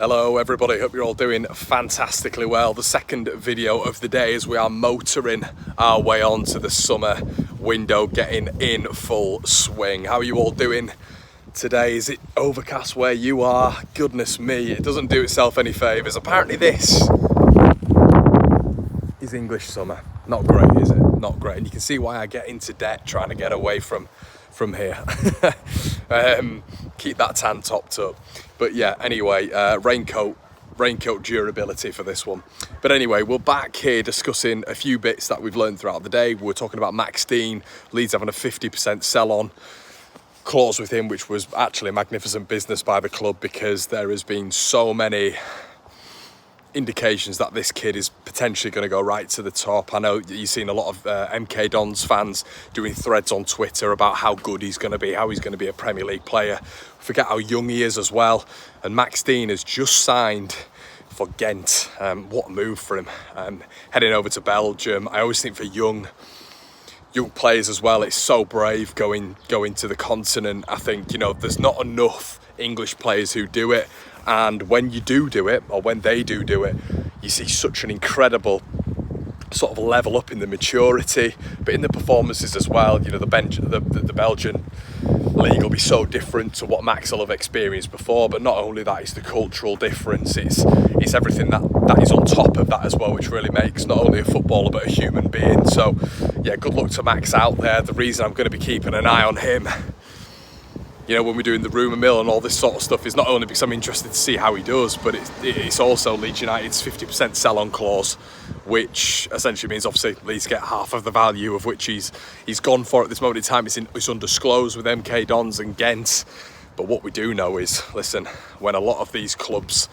Hello everybody, hope you're all doing fantastically well. The second video of the day as we are motoring our way on to the summer window, getting in full swing. How are you all doing today? Is it overcast where you are? Goodness me, it doesn't do itself any favours. Apparently this is English summer. Not great, is it? Not great. And you can see why I get into debt trying to get away from here. Keep that tan topped up. But yeah, anyway, raincoat durability for this one. But anyway, we're back here discussing a few bits that we've learned throughout the day. We're talking about Max Dean, Leeds having a 50% sell-on clause with him, which was actually a magnificent business by the club because there has been so many indications that this kid is potentially going to go right to the top. I know you've seen a lot of MK Dons fans doing threads on Twitter about how good he's going to be, how he's going to be a Premier League player. Forget how young he is as well. And Max Dean has just signed for Ghent. What a move for him. Heading over to Belgium. I always think for young players as well, it's so brave going to the continent. I think, you know, there's not enough English players who do it. And when you do it, or when they do it, you see such an incredible sort of level up in the maturity, but in the performances as well. You know, the Belgian league will be so different to what Max will have experienced before. But not only that, it's the cultural difference. It's everything that is on top of that as well, which really makes not only a footballer but a human being. So yeah, good luck to Max out there. The reason I'm going to be keeping an eye on him, you know, when we're doing the rumour mill and all this sort of stuff, is not only because I'm interested to see how he does, but it's also Leeds United's 50% sell-on clause, which essentially means obviously Leeds get half of the value of which he's gone for at this moment in time. It's undisclosed with MK Dons and Ghent. But what we do know is, listen, when a lot of these players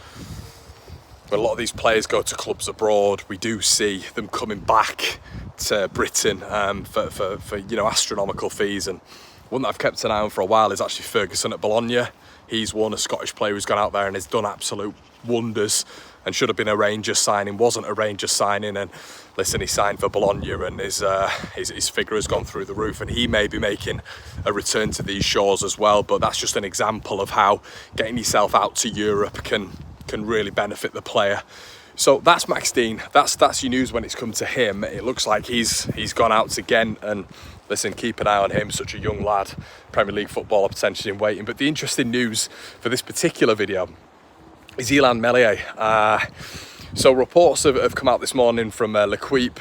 go to clubs abroad, we do see them coming back to Britain for you know, astronomical fees. And one that I've kept an eye on for a while is actually Ferguson at Bologna. He's one, a Scottish player who's gone out there and has done absolute wonders and should have been a Rangers signing, wasn't a Rangers signing. And listen, he signed for Bologna and his figure has gone through the roof, and he may be making a return to these shores as well. But that's just an example of how getting yourself out to Europe can really benefit the player. So that's Max Dean. That's your news when it's come to him. It looks like he's gone out to Ghent, and listen, keep an eye on him. Such a young lad, Premier League footballer potentially in waiting. But the interesting news for this particular video is Illan Meslier. So reports have come out this morning from L'Equipe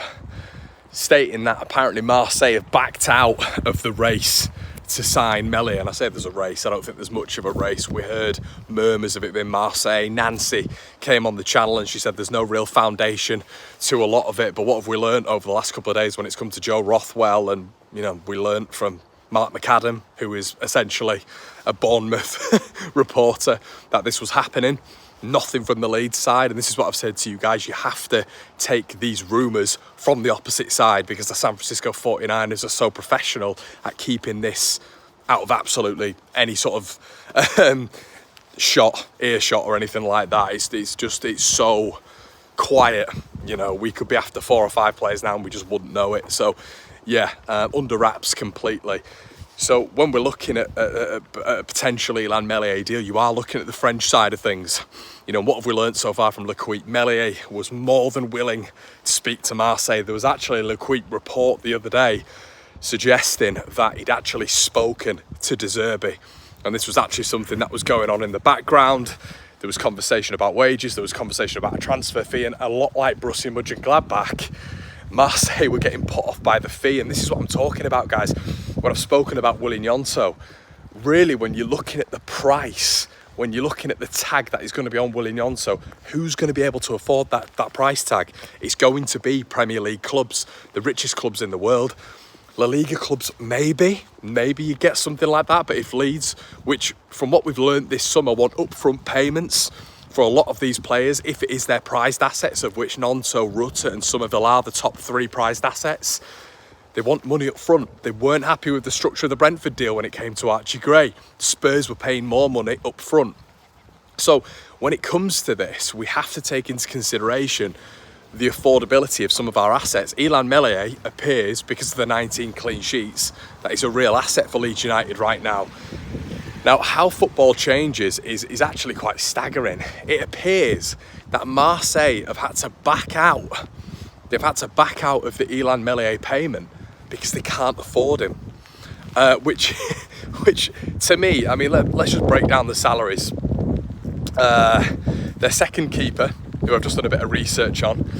stating that apparently Marseille have backed out of the race to sign Meslier. And I say there's a race, I don't think there's much of a race. We heard murmurs of it in Marseille. Nancy came on the channel and she said there's no real foundation to a lot of it. But what have we learned over the last couple of days when it's come to Joe Rothwell? And, you know, we learned from Mark McAdam, who is essentially a Bournemouth reporter, that this was happening. Nothing from the Leeds side, and this is what I've said to you guys, you have to take these rumours from the opposite side, because the San Francisco 49ers are so professional at keeping this out of absolutely any sort of earshot or anything like that. It's so quiet. You know, we could be after 4 or 5 players now and we just wouldn't know it. So yeah, under wraps completely. So when we're looking at a potentially Illan Meslier deal, you are looking at the French side of things. You know, what have we learned so far from L'Equipe? Meslier was more than willing to speak to Marseille. There was actually a L'Equipe report the other day suggesting that he'd actually spoken to De Zerbi. And this was actually something that was going on in the background. There was conversation about wages, there was conversation about a transfer fee, and a lot like Borussia Mönchengladbach, Marseille were getting put off by the fee. And this is what I'm talking about, guys. When I've spoken about Willian Yonto, really, when you're looking at the price, when you're looking at the tag that is going to be on Willian Yonto, who's going to be able to afford that price tag? It's going to be Premier League clubs, the richest clubs in the world. La Liga clubs, maybe you get something like that. But if Leeds, which from what we've learned this summer, want upfront payments for a lot of these players, if it is their prized assets, of which Nonto, Rutter and Somerville are the top 3 prized assets, they want money up front. They weren't happy with the structure of the Brentford deal when it came to Archie Gray. Spurs were paying more money up front. So when it comes to this, we have to take into consideration the affordability of some of our assets. Illan Meslier appears, because of the 19 clean sheets, that he's a real asset for Leeds United right now. Now, how football changes is actually quite staggering. It appears that Marseille have had to back out. They've had to back out of the Illan Meslier payment because they can't afford him. Which to me, I mean, let's just break down the salaries. Their second keeper, who I've just done a bit of research on,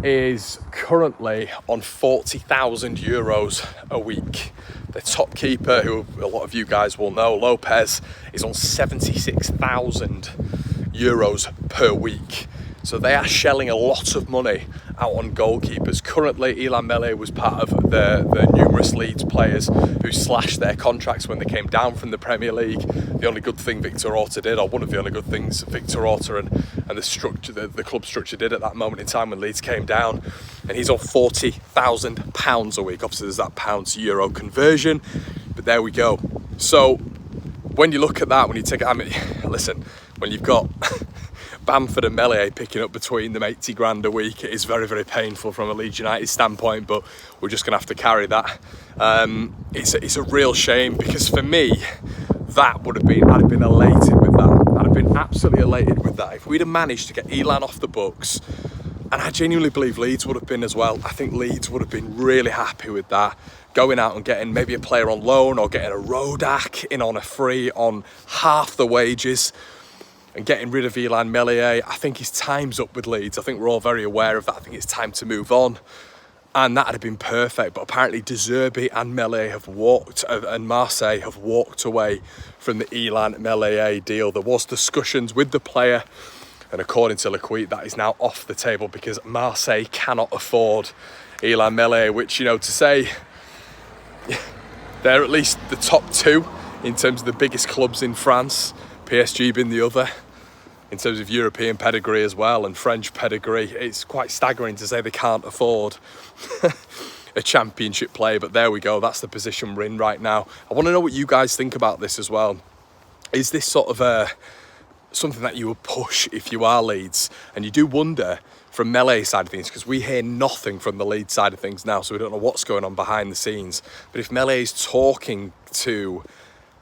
is currently on €40,000 a week. The top keeper, who a lot of you guys will know, Lopez, is on €76,000 per week. So they are shelling a lot of money out on goalkeepers. Currently, Illan Meslier was part of the numerous Leeds players who slashed their contracts when they came down from the Premier League. The only good thing Victor Orta did, or one of the only good things Victor Orta and the structure, the club structure did at that moment in time when Leeds came down, and he's on £40,000 a week. Obviously, there's that pound to euro conversion, but there we go. So when you look at that, when you take it, I mean, listen, when you've got Bamford and Meslier picking up between them 80 grand a week, it is very, very painful from a Leeds United standpoint, but we're just going to have to carry that. It's a real shame, because for me, I'd have been elated with that. I'd have been absolutely elated with that. If we'd have managed to get Illan off the books, and I genuinely believe Leeds would have been as well. I think Leeds would have been really happy with that. Going out and getting maybe a player on loan, or getting a Rodak in on a free on half the wages, and getting rid of Illan Meslier. I think his time's up with Leeds. I think we're all very aware of that. I think it's time to move on. And that had been perfect. But apparently De Zerbi and Meslier and Marseille have walked away from the Illan Meslier deal. There was discussions with the player, and according to Lequit, that is now off the table because Marseille cannot afford Illan Meslier, which, you know, to say they're at least the top two in terms of the biggest clubs in France, PSG being the other, in terms of European pedigree as well, and French pedigree. It's quite staggering to say they can't afford a championship player, but there we go. That's the position we're in right now. I want to know what you guys think about this as well. Is this sort of something that you would push if you are Leeds? And you do wonder from Meslier's side of things, because we hear nothing from the Leeds side of things now, so we don't know what's going on behind the scenes. But if Meslier's talking to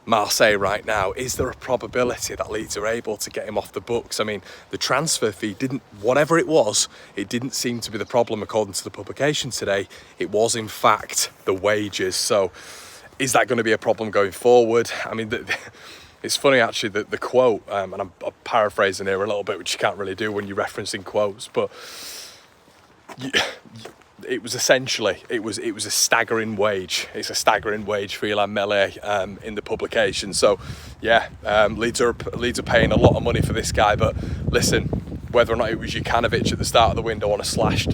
Marseille right now, is there a probability that Leeds are able to get him off the books? I mean, the transfer fee whatever it was, it didn't seem to be the problem according to the publication today. It was in fact the wages. So is that going to be a problem going forward? I mean, it's funny actually that the quote, and I'm paraphrasing here a little bit, which you can't really do when you're referencing quotes, but it was essentially, it was a staggering wage. It's a staggering wage for Illan Meslier in the publication. So yeah, Leeds are paying a lot of money for this guy. But listen, whether or not it was Jukanovic at the start of the window on a slashed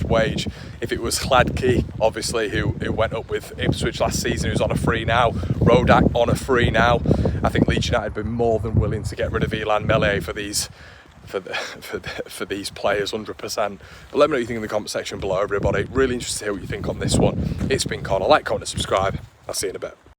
wage, if it was Hladky, obviously, who went up with Ipswich last season, who's on a free now, Rodak on a free now, I think Leeds United have been more than willing to get rid of Illan Meslier for these players, 100%. But let me know what you think in the comment section below, everybody. Really interested to hear what you think on this one. It's been Connor. Like, comment and subscribe. I'll see you in a bit.